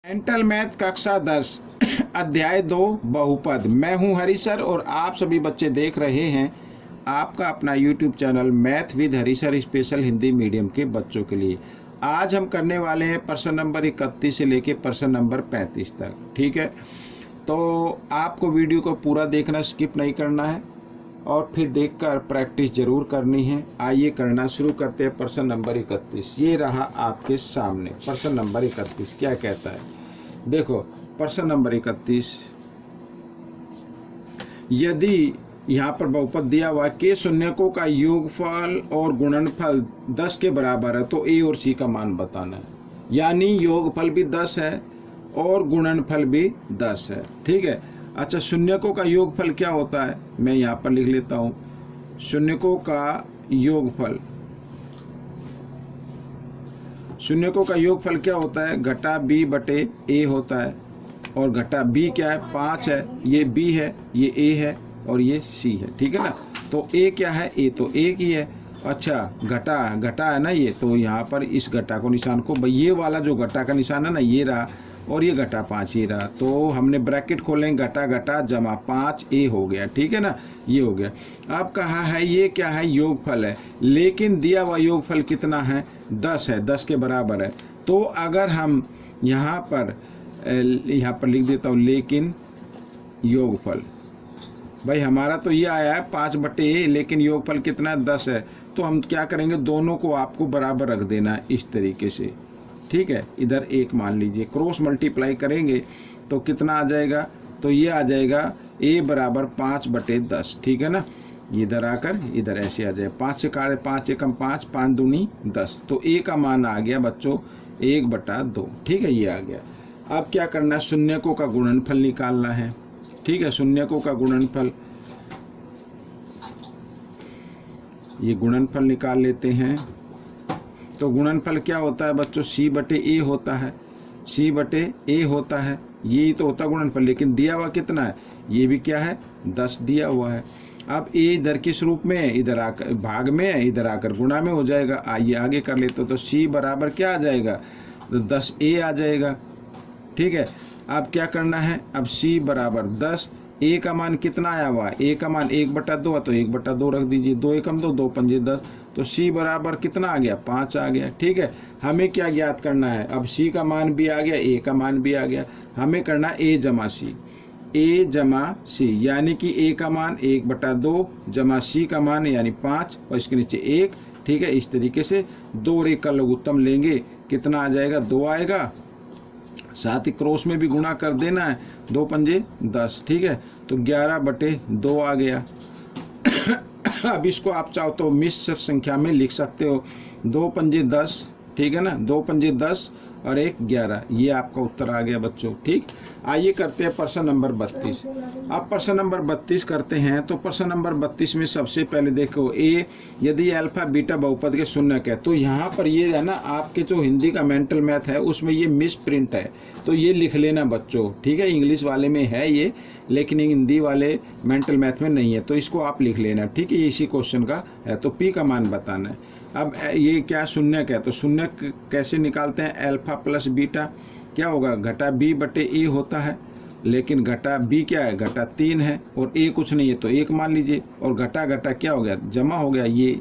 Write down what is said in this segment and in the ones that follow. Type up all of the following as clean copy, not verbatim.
Mental math कक्षा 10 अध्याय 2 बहुपद। मैं हूं हरी सर और आप सभी बच्चे देख रहे हैं आपका अपना YouTube channel math with Hari sir special Hindi medium के बच्चों के लिए। आज हम करने वाले हैं प्रश्न नंबर 31 से लेके प्रश्न नंबर 35 तक। ठीक है, तो आपको वीडियो को पूरा देखना, स्किप नहीं करना है और फिर देखकर प्रैक्टिस जरूर करनी है। आइए करना शुरू करते हैं। प्रश्न नंबर 31 ये रहा आपके सामने। प्रश्न नंबर 31 क्या कहता है, देखो प्रश्न नंबर 31, यदि यहाँ पर बहुपद दिया हुआ के शून्यकों का योगफल और गुणनफल 10 के बराबर है तो ए और सी का मान बताना है। यानी योगफल भी 10 है और गुणनफल भी 10 है। ठीक है, अच्छा शून्यकों का योगफल क्या होता है, मैं यहाँ पर लिख लेता हूँ। शून्यकों का योगफल, शून्यकों का योगफल क्या होता है, घटा बी बटे ए होता है। और घटा बी क्या है, 5 है, ये बी है, ये ए है और ये सी है। ठीक है ना, तो ए क्या है, ए तो एक ही है। अच्छा घटा घटा है ना ये, तो यहाँ पर इस घटा को निशान को, ये वाला जो घटा का निशान है ना ये रहा और ये घटा 5 ही रहा, तो हमने ब्रैकेट खोलेंगे, घटा घटा जमा 5 ए हो गया। ठीक है ना, ये हो गया। अब कहा है ये क्या है, योगफल है, लेकिन दिया हुआ योगफल कितना है, 10 है, 10 के बराबर है। तो अगर हम यहाँ पर लिख देता हूँ, लेकिन योगफल, भाई हमारा तो ये आया है 5 बटे ए, लेकिन योगफल कितना है, 10 है। तो हम क्या करेंगे, दोनों को आपको बराबर रख देना है इस तरीके से। ठीक है, इधर एक मान लीजिए, क्रॉस मल्टीप्लाई करेंगे तो कितना आ जाएगा, तो ये आ जाएगा a बराबर 5 बटे 10। ठीक है ना, इधर आकर इधर ऐसे आ जाए, 5 से काटे 5 एकम 5, 5 दूनी 10, तो a का मान आ गया बच्चों 1/2। ठीक है, ये आ गया। अब क्या करना है, शून्यकों का गुणनफल निकालना है। ठीक है, शून्यकों का गुणनफल, ये गुणनफल निकाल लेते हैं। तो गुणनफल क्या होता है बच्चों, c बटे ए होता है, c बटे ए होता है, ये तो होता है गुणनफल, लेकिन दिया हुआ कितना है, ये भी क्या है, 10 दिया हुआ है। अब ए इधर किस रूप में है, इधर आकर भाग में है, इधर आकर गुणा में हो जाएगा। आइए आगे कर लेते हो, तो c बराबर क्या आ जाएगा, तो 10a आ जाएगा। ठीक है, अब क्या करना है, अब c बराबर 10, a का मान कितना आया हुआ है, a का मान 1/2 है, तो 1/2 रख दीजिए, 2 एकम 2, 2 पंजे 10, तो c बराबर कितना आ गया, 5 आ गया। ठीक है, हमें क्या ज्ञात करना है, अब c का मान भी आ गया, a का मान भी आ गया, हमें करना a जमा c, a जमा c, यानी कि a का मान 1/2 जमा c का मान यानी 5 और इसके नीचे 1। ठीक है, इस तरीके से 2 और 1 का लघुत्तम लेंगे, कितना आ जाएगा, 2 आएगा। साथ ही क्रॉस में भी गुणा कर देना है, 2 पंजे 10। ठीक है, तो 11/2 आ गया। अब इसको आप चाहो तो मिश्र संख्या में लिख सकते हो, 2 पंजे 10। ठीक है ना, 2 पंजे 10 और 1 11, ये आपका उत्तर आ गया बच्चों। ठीक, आइए करते हैं प्रश्न नंबर 32। अब प्रश्न नंबर 32 करते हैं, तो प्रश्न नंबर 32 में सबसे पहले देखो, ए यदि अल्फा बीटा बहुपद के शून्यक है, तो यहाँ पर ये है ना, आपके जो हिंदी का मेंटल मैथ है उसमें ये मिस प्रिंट है, तो ये लिख लेना बच्चों। ठीक है, इंग्लिश वाले में है ये, लेकिन हिंदी वाले मेंटल मैथ में नहीं है, तो इसको आप लिख लेना। ठीक है, ये इसी क्वेश्चन का है, तो पी का मान बताना है। अब ये क्या शून्यक है, तो शून्यक कैसे निकालते हैं, अल्फा प्लस बीटा क्या होगा, घटा बी बटे ए होता है, लेकिन घटा बी क्या है, घटा 3 है और ए कुछ नहीं है, तो 1 मान लीजिए, और घटा घटा क्या हो गया, जमा हो गया, ये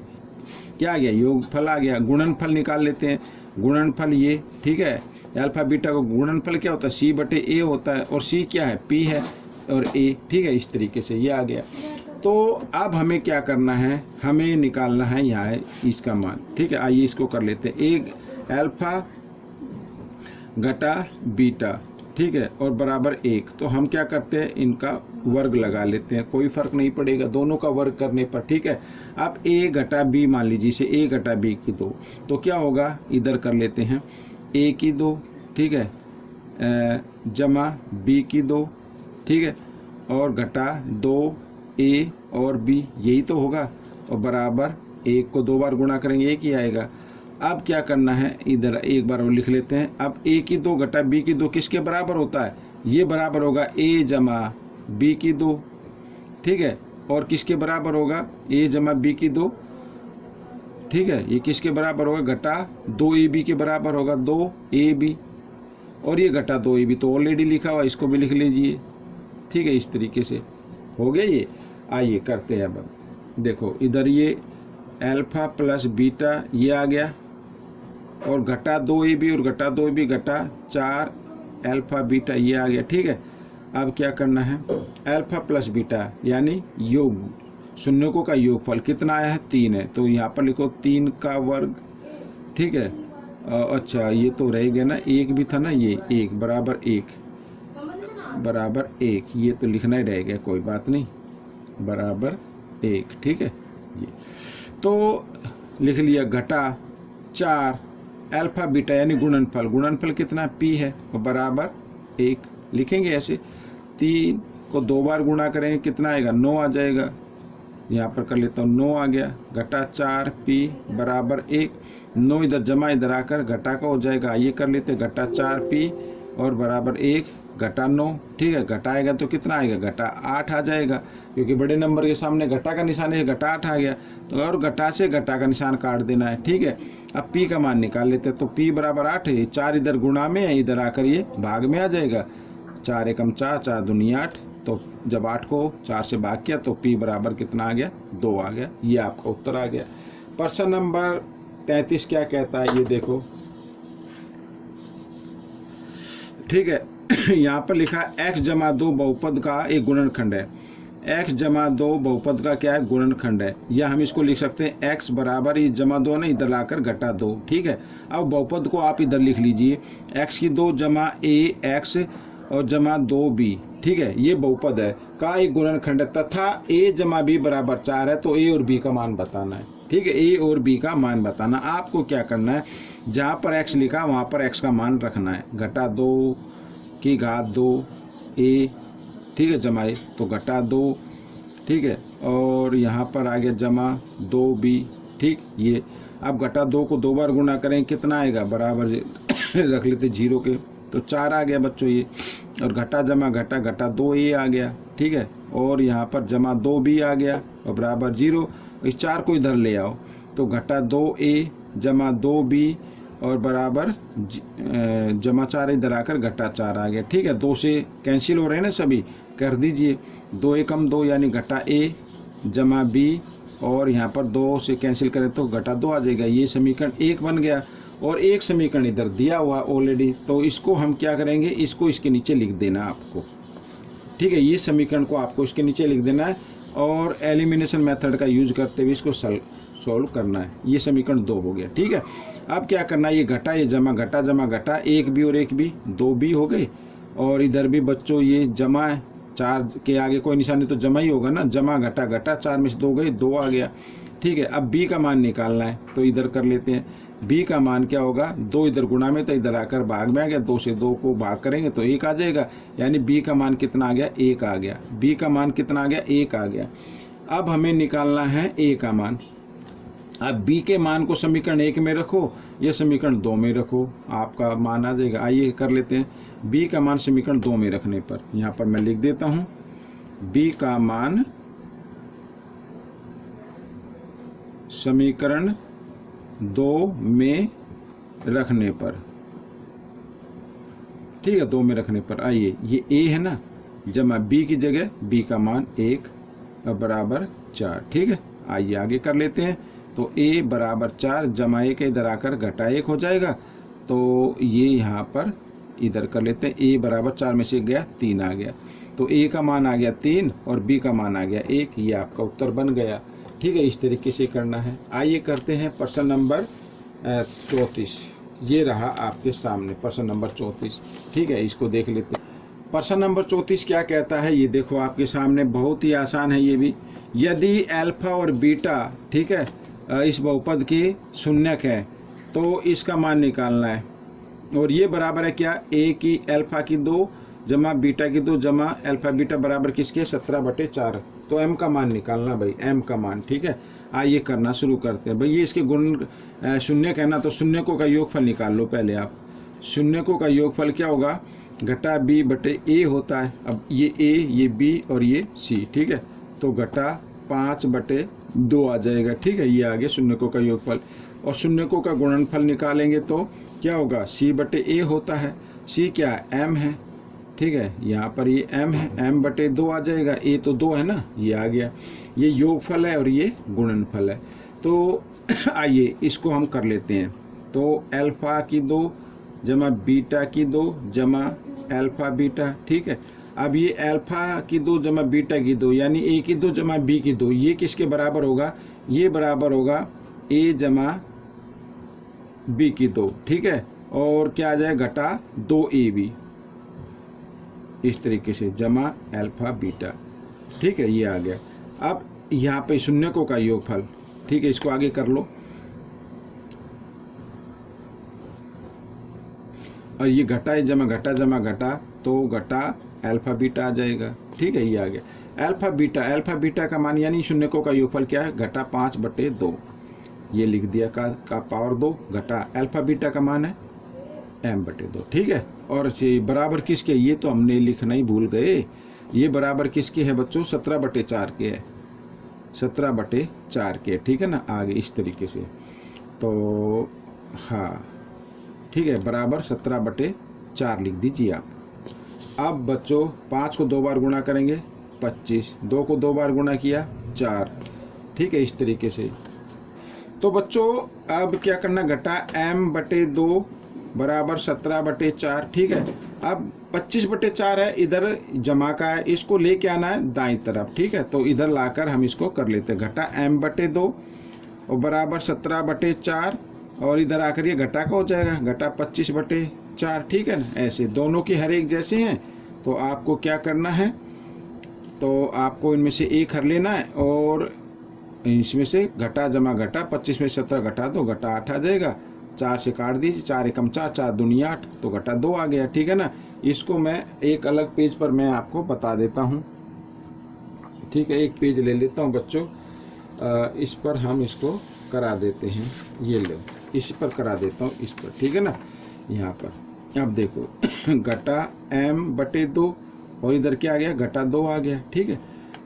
क्या आ गया, योगफल आ गया। गुणनफल निकाल लेते हैं, गुणनफल ये। ठीक है, अल्फा बीटा का गुणनफल क्या होता है, c बटे ए होता है, और c क्या है, p है और a। ठीक है, इस तरीके से ये आ गया। तो अब हमें क्या करना है, हमें निकालना है यहाँ इसका मान। ठीक है, आइए इसको कर लेते हैं, एक अल्फा घटा बीटा, ठीक है, और बराबर 1। तो हम क्या करते हैं, इनका वर्ग लगा लेते हैं, कोई फर्क नहीं पड़ेगा दोनों का वर्ग करने पर। ठीक है, अब a घटा b मान लीजिए, इसे a घटा b की 2, तो क्या होगा, इधर कर लेते हैं a की 2, ठीक है, जमा b की 2, ठीक है, और घटा 2a और b, यही तो होगा, और बराबर 1 को 2 बार गुणा करेंगे 1 ही आएगा। अब क्या करना है, इधर एक बार और लिख लेते हैं। अब a की 2 घटा b की 2 किसके बराबर होता है, ये बराबर होगा a जमा b की 2। ठीक है, और किसके बराबर होगा, a जमा b की 2। ठीक है, ये किसके बराबर होगा, घटा 2ab के बराबर होगा, 2ab। और ये घटा 2 भी तो ऑलरेडी लिखा हुआ, इसको भी लिख लीजिए। ठीक है, इस तरीके से हो गया ये। आइए करते हैं अब। देखो इधर ये अल्फा प्लस बीटा ये आ गया, और घटा 2 भी और घटा 2 भी, घटा 4 अल्फा बीटा ये आ गया। ठीक है, अब क्या करना है, अल्फा प्लस बीटा यानी योग, शून्यकों का योगफल कितना आया है 3 है, तो यहाँ पर लिखो 3 का वर्ग। ठीक है, अच्छा ये तो रह गया ना, 1 भी था ना, ये 1 बराबर 1 बराबर 1, ये तो लिखना ही रह गया, कोई बात नहीं, बराबर 1। ठीक है, ये तो लिख लिया। घटा 4 अल्फा बीटा यानी गुणनफल, गुणनफल कितना p है बराबर 1 लिखेंगे ऐसे। 3 को 2 बार गुणा करेंगे कितना आएगा, 9 आ जाएगा। यहाँ पर कर लेता हूँ, 9 आ गया। घटा 4p बराबर 1, 9 इधर जमा इधर आकर घटा का हो जाएगा। ये कर लेते, घटा 4p और बराबर 1 घटा 9। ठीक है, घटाएगा तो कितना आएगा, घटा 8 आ जाएगा, क्योंकि बड़े नंबर के सामने घटा का निशान है, घटा 8 आ गया। तो और घटा से घटा का निशान काट देना है। ठीक है, अब p का मान निकाल लेते हैं, तो p बराबर 8 है। 4 इधर गुणा में है, इधर आकर ये भाग में आ जाएगा। 4 एकम 4, 4 दूनी 8, तो जब 8 को 4 से भाग किया तो p बराबर कितना आ गया, 2 आ गया। ये आपका उत्तर आ गया। प्रश्न नंबर 33 क्या कहता है, ये देखो। ठीक है, यहाँ पर लिखा है x जमा 2 बहुपद का एक गुणनखंड है। x जमा 2 बहुपद का क्या है, गुणनखंड है। या हम इसको लिख सकते हैं x बराबर ये जमा 2 ना, इधर लाकर घटा 2। ठीक है, अब बहुपद को आप इधर लिख लीजिए, x की 2 जमा ax और जमा 2b। ठीक है, ये बहुपद है का एक गुणनखंड है, तथा a जमा b बराबर 4 है, तो a और b का मान बताना है। ठीक है, a और b का मान बताना। आपको क्या करना है, जहाँ पर x लिखा वहाँ पर x का मान रखना है। घटा 2 की घात 2 a, ठीक है, जमा a तो घटा 2। ठीक है, और यहाँ पर आ गया जमा 2b। ठीक, ये अब घटा 2 को 2 बार गुणा करें कितना आएगा, बराबर रख लेते 0 के, तो 4 आ गया बच्चों ये। और घटा जमा घटा, घटा 2a आ गया। ठीक है, और यहाँ पर जमा 2b आ गया और बराबर 0। इस 4 को इधर ले आओ, तो घटा 2a जमा 2b और बराबर जमा 4 इधर आकर घटा 4 आ गया। ठीक है, 2 से कैंसिल हो रहे हैं ना सभी, कर दीजिए। 2 एकम 2 यानी घटा a जमा b, और यहाँ पर 2 से कैंसिल करें तो घटा 2 आ जाएगा। ये समीकरण 1 बन गया। और एक समीकरण इधर दिया हुआ ऑलरेडी, तो इसको हम क्या करेंगे, इसको इसके नीचे लिख देना आपको। ठीक है, ये समीकरण को आपको इसके नीचे लिख देना है और एलिमिनेशन मेथड का यूज करते हुए इसको सॉल्व करना है। ये समीकरण 2 हो गया। ठीक है, अब क्या करना है, ये घटा ये जमा घटा 1b और 1b 2b हो गए। और इधर भी बच्चों ये जमा है, 4 के आगे कोई निशानी तो जमा ही होगा ना, जमा घटा 4 में से 2 गए, 2 आ गया। ठीक है, अब b का मान निकालना है, तो इधर कर लेते हैं। b का मान क्या होगा, 2 इधर गुणा में तो इधर आकर भाग में आ गया, 2 से 2 को भाग करेंगे तो 1 आ जाएगा, यानी b का मान कितना आ गया, 1 आ गया। b का मान कितना आ गया, 1 आ गया। अब हमें निकालना है a का मान। अब b के मान को समीकरण 1 में रखो, यह समीकरण 2 में रखो, आपका मान आ जाएगा। आइए कर लेते हैं, b का मान समीकरण 2 में रखने पर यहाँ पर मैं लिख देता हूँ, b का मान समीकरण 2 में रखने पर, ठीक है, 2 में रखने पर। आइए, ये a है ना, जमा b की जगह b का मान 1 बराबर 4। ठीक है, आइए आगे कर लेते हैं। तो a बराबर 4 जमा 1 इधर आकर घटा 1 हो जाएगा, तो ये यहाँ पर इधर कर लेते हैं। a बराबर 4 में से गया 3 आ गया, तो a का मान आ गया 3 और b का मान आ गया 1। ये आपका उत्तर बन गया। ठीक है, इस तरीके से करना है। आइए करते हैं प्रश्न नंबर 34। ये रहा आपके सामने प्रश्न नंबर 34। ठीक है, इसको देख लेते हैं। प्रश्न नंबर 34 क्या कहता है, ये देखो आपके सामने, बहुत ही आसान है ये भी। यदि अल्फा और बीटा, ठीक है, इस बहुपद के शून्यक है तो इसका मान निकालना है। और ये बराबर है क्या, a की अल्फा की 2 जमा बीटा की 2 जमा अल्फा बीटा बराबर किसके, 17/4। तो m का मान निकालना भाई, m का मान। ठीक है, आइए करना शुरू करते हैं भाई। ये इसके गुण शून्यक है ना, तो शून्यकों का योगफल निकाल लो पहले आप। शून्यकों का योगफल क्या होगा, घटा b बटे a होता है। अब ये a, ये b और ये c। ठीक है, तो घटा 5/2 आ जाएगा। ठीक है, ये आ गया शून्यकों का योगफल। और शून्यकों का गुणनफल निकालेंगे तो क्या होगा, c/a होता है। सी क्या है, एम है, ठीक है, यहाँ पर ये एम है, एम बटे 2 आ जाएगा, ए तो 2 है ना, ये आ गया। ये योगफल है और ये गुणनफल है। तो आइए इसको हम कर लेते हैं। तो अल्फा की 2 जमा बीटा की 2 जमा अल्फा बीटा, ठीक है। अब ये अल्फा की 2 जमा बीटा की 2 यानी ए की 2 जमा बी की 2, ये किसके बराबर होगा, ये बराबर होगा ए जमा बी की 2, ठीक है। और क्या आ जाए, घटा 2ab, इस तरीके से जमा अल्फा बीटा, ठीक है, ये आ गया। अब यहाँ पे शून्यकों का योगफल, ठीक है, इसको आगे कर लो। और ये घटा है जमा घटा जमा घटा, तो घटा अल्फा बीटा आ जाएगा, ठीक है, ये आ गया। अल्फा बीटा का मान यानी शून्यकों का योगफल क्या है, घटा 5/2, ये लिख दिया का पावर 2 घटा अल्फा बीटा का मान है m/2, ठीक है। और बराबर किसके, ये तो हमने लिखना ही भूल गए, ये बराबर किसके है बच्चों, 17/4 के है, 17/4 के, ठीक है ना। आगे इस तरीके से, तो हाँ ठीक है, बराबर 17/4 लिख दीजिए आप। अब बच्चों 5 को 2 बार गुणा करेंगे 25, 2 को 2 बार गुणा किया 4, ठीक है, इस तरीके से। तो बच्चों अब क्या करना, घटा m/2 बराबर 17/4, ठीक है। अब 25/4 है, इधर जमा का है, इसको लेके आना है दाईं तरफ, ठीक है। तो इधर लाकर हम इसको कर लेते हैं, घटा m/2 और बराबर 17/4, और इधर आकर ये घटा का हो जाएगा, घटा 25/4, ठीक है ना। ऐसे दोनों की हर एक जैसे हैं, तो आपको क्या करना है, तो आपको इनमें से एक हर लेना है, और इसमें से घटा जमा घटा, 25 में 17 घटा दो, घटा 8 आ जाएगा, 4 से काट दीजिए, 4 एकम 4, 4 दूनी 8, तो घटा 2 आ गया, ठीक है ना। इसको मैं एक अलग पेज पर मैं आपको बता देता हूँ, ठीक है। एक पेज ले लेता हूँ बच्चों, इस पर हम इसको करा देते हैं, ये लो, इस पर करा देता हूँ, इस पर, ठीक है ना। यहाँ पर अब देखो घटा m/2 और इधर क्या आ गया, घटा 2 आ गया, ठीक है।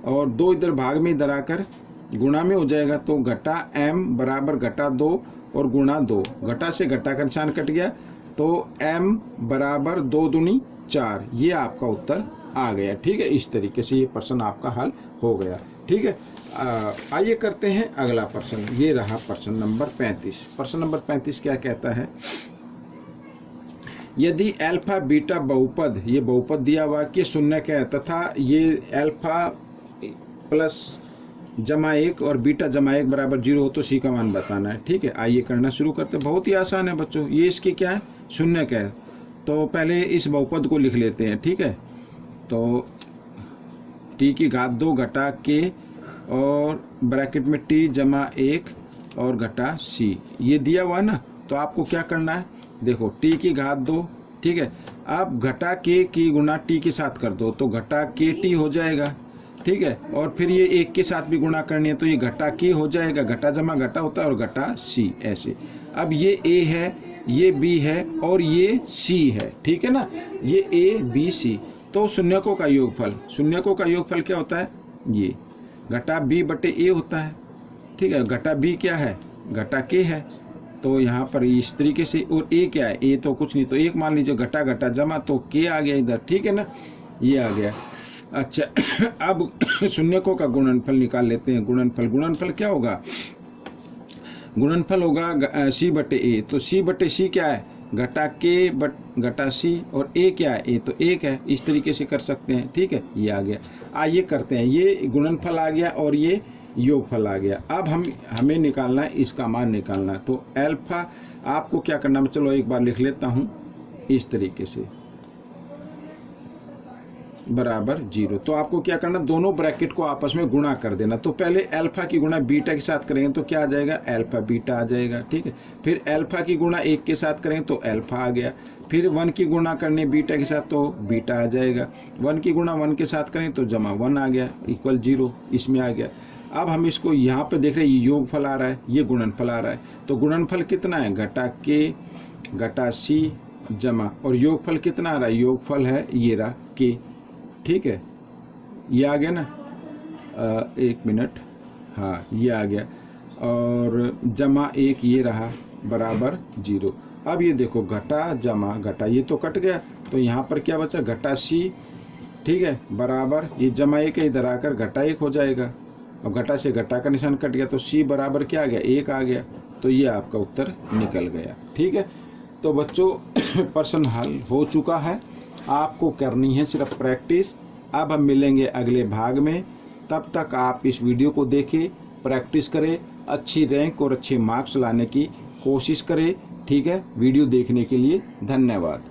और 2 इधर भाग में, इधर आकर गुणा में हो जाएगा, तो घटा m बराबर घटा 2 और गुणा 2, घटा से घटा का निशान कट गया, तो m बराबर 2 दूनी 4, ये आपका उत्तर आ गया, ठीक है। इस तरीके से ये प्रश्न आपका हल हो गया, ठीक है। आइए करते हैं अगला प्रश्न, ये रहा प्रश्न नंबर 35। प्रश्न नंबर 35 क्या कहता है, यदि अल्फा बीटा बहुपद, ये बहुपद दिया हुआ कि शून्य है तथा ये अल्फा प्लस जमा 1 और बीटा जमा 1 बराबर 0 हो तो सी का मान बताना है, ठीक है। आइए करना शुरू करते हैं, बहुत ही आसान है बच्चों। ये इसके क्या है, शून्य का है, तो पहले इस बहुपद को लिख लेते हैं, ठीक है। तो t की घात 2 घटा k और ब्रैकेट में t जमा 1 और घटा c, ये दिया हुआ है ना। तो आपको क्या करना है, देखो t की घात 2, ठीक है। आप घटा k की गुणा t के साथ कर दो, तो घटा kt हो जाएगा, ठीक है। और फिर ये 1 के साथ भी गुणा करनी है, तो ये घटा k हो जाएगा, घटा जमा घटा होता है, और घटा c, ऐसे। अब ये a है, ये b है और ये c है, ठीक है ना, ये a b c। तो शून्यकों का योगफल, शून्यकों का योगफल क्या होता है, ये घटा b/a होता है, ठीक है। घटा b क्या है, घटा k है, तो यहाँ पर इस तरीके से। और a क्या है, a तो कुछ नहीं, तो 1 मान लीजिए, घटा घटा जमा, तो k आ गया इधर, ठीक है ना, ये आ गया। अच्छा अब शून्यकों का गुणनफल निकाल लेते हैं। गुणनफल क्या होगा, गुणनफल होगा c/a, तो c/c क्या है, घटा k घटा c, और a क्या है, a तो 1 है, इस तरीके से कर सकते हैं, ठीक है, ये आ गया। आइए करते हैं, ये गुणनफल आ गया और ये योगफल आ गया। अब हमें निकालना है, इसका मान निकालना है। तो अल्फा आपको क्या करना है, चलो एक बार लिख लेता हूँ इस तरीके से, बराबर 0। तो आपको क्या करना, दोनों ब्रैकेट को आपस में गुणा कर देना। तो पहले अल्फा की गुणा बीटा के साथ करेंगे तो क्या आ जाएगा, अल्फा बीटा आ जाएगा, ठीक है। फिर अल्फा की गुणा 1 के साथ करेंगे तो अल्फा आ गया। फिर 1 की गुणा करने बीटा के साथ तो बीटा आ जाएगा। 1 की गुणा 1 के साथ करें तो जमा 1 आ गया, इक्वल 0, इसमें आ गया। अब हम इसको यहाँ पे देख रहे हैं, ये योगफल आ रहा है, ये गुणनफल आ रहा है। तो गुणनफल कितना है, घटा k घटा c जमा, और योगफल कितना आ रहा है, योगफल है ये रहा k, ठीक है, ये आ गया ना, 1 मिनट, हाँ ये आ गया, और जमा 1 ये रहा, बराबर 0। अब ये देखो घटा जमा घटा, ये तो कट गया, तो यहाँ पर क्या बचा घटा सी, ठीक है, बराबर ये जमा एक है, इधर आकर घटा एक हो जाएगा। अब घटा से घटा का निशान कट गया तो सी बराबर क्या आ गया, एक आ गया। तो ये आपका उत्तर निकल गया। ठीक है, तो बच्चों प्रश्न हल हो चुका है, आपको करनी है सिर्फ प्रैक्टिस। अब हम मिलेंगे अगले भाग में, तब तक आप इस वीडियो को देखें, प्रैक्टिस करें, अच्छी रैंक और अच्छे मार्क्स लाने की कोशिश करें। ठीक है, वीडियो देखने के लिए धन्यवाद।